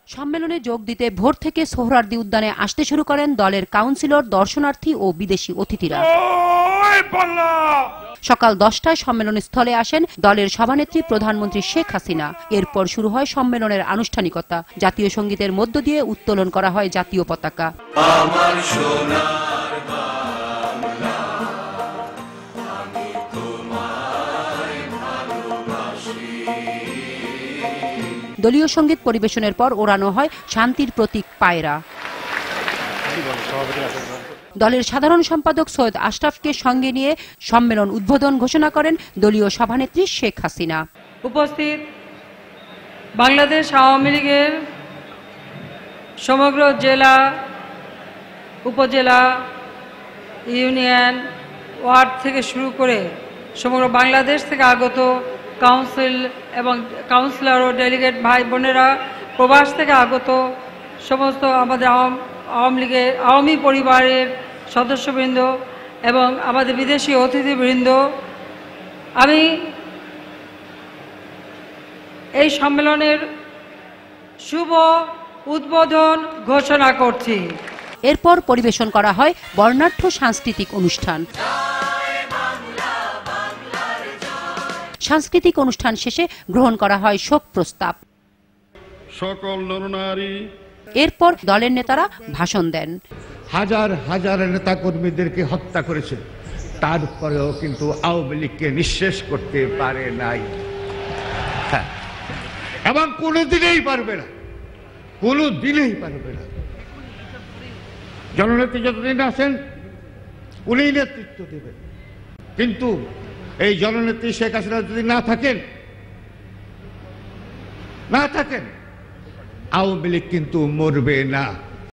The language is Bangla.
সম্মেলনে যোগ দিতে ভোর থেকে সোহরাওয়ার্দী উদ্যানে আসতে শুরু করেন দলের কাউন্সিলর, দর্শনার্থী ও বিদেশি অতিথিরা। সকাল 10টায় সম্মেলন স্থলে আসেন দলের সভানেত্রী প্রধানমন্ত্রী শেখ হাসিনা। এরপর শুরু হয় সম্মেলনের আনুষ্ঠানিকতা। জাতীয় সঙ্গীতের মধ্য দিয়ে উত্তোলন করা হয় জাতীয় পতাকা। দলীয় সঙ্গীত পরিবেশনের পর ওড়ানো হয় শান্তির প্রতীক পায়রা। দলের সাধারণ সম্পাদক সৈয়দ আশরাফকে সঙ্গে নিয়ে সম্মেলন উদ্বোধন ঘোষণা করেন দলীয় সভানেত্রী শেখ হাসিনা। উপস্থিত বাংলাদেশ আওয়ামী লীগের সমগ্র জেলা, উপজেলা, ইউনিয়ন, ওয়ার্ড থেকে শুরু করে সমগ্র বাংলাদেশ থেকে আগত কাউন্সিল এবং কাউন্সিলর ও ডেলিগেট ভাই বোনেরা, প্রবাস থেকে আগত সমস্ত আমাদের আওয়ামী লীগের আওয়ামী পরিবারের সদস্যবৃন্দ এবং আমাদের বিদেশি অতিথিবৃন্দ, আমি এই সম্মেলনের শুভ উদ্বোধন ঘোষণা করছি। এরপর পরিবেশন করা হয় বর্ণাঢ্য সাংস্কৃতিক অনুষ্ঠান। সাংস্কৃতিক অনুষ্ঠান শেষে গ্রহণ করা হয় শোক প্রস্তাব। সকল নরনারী। এরপর দলের নেতারা ভাষণ দেন। হাজার হাজার নেতা কর্মীদেরকে হত্যা করেছে, তারপরেও কিন্তু আওয়ামী লীগকে নিঃশেষ করতে পারে নাই, এবং কোনোদিনেই পারবে না, কোনোদিনেই পারবে না। জননেত্রী যতদিন আছেন উনি নেতৃত্ব দেবেন, কিন্তু এই জননেত্রী শেখ হাসিনা যদি না থাকেন আওয়ামী লীগ কিন্তু মরবে না।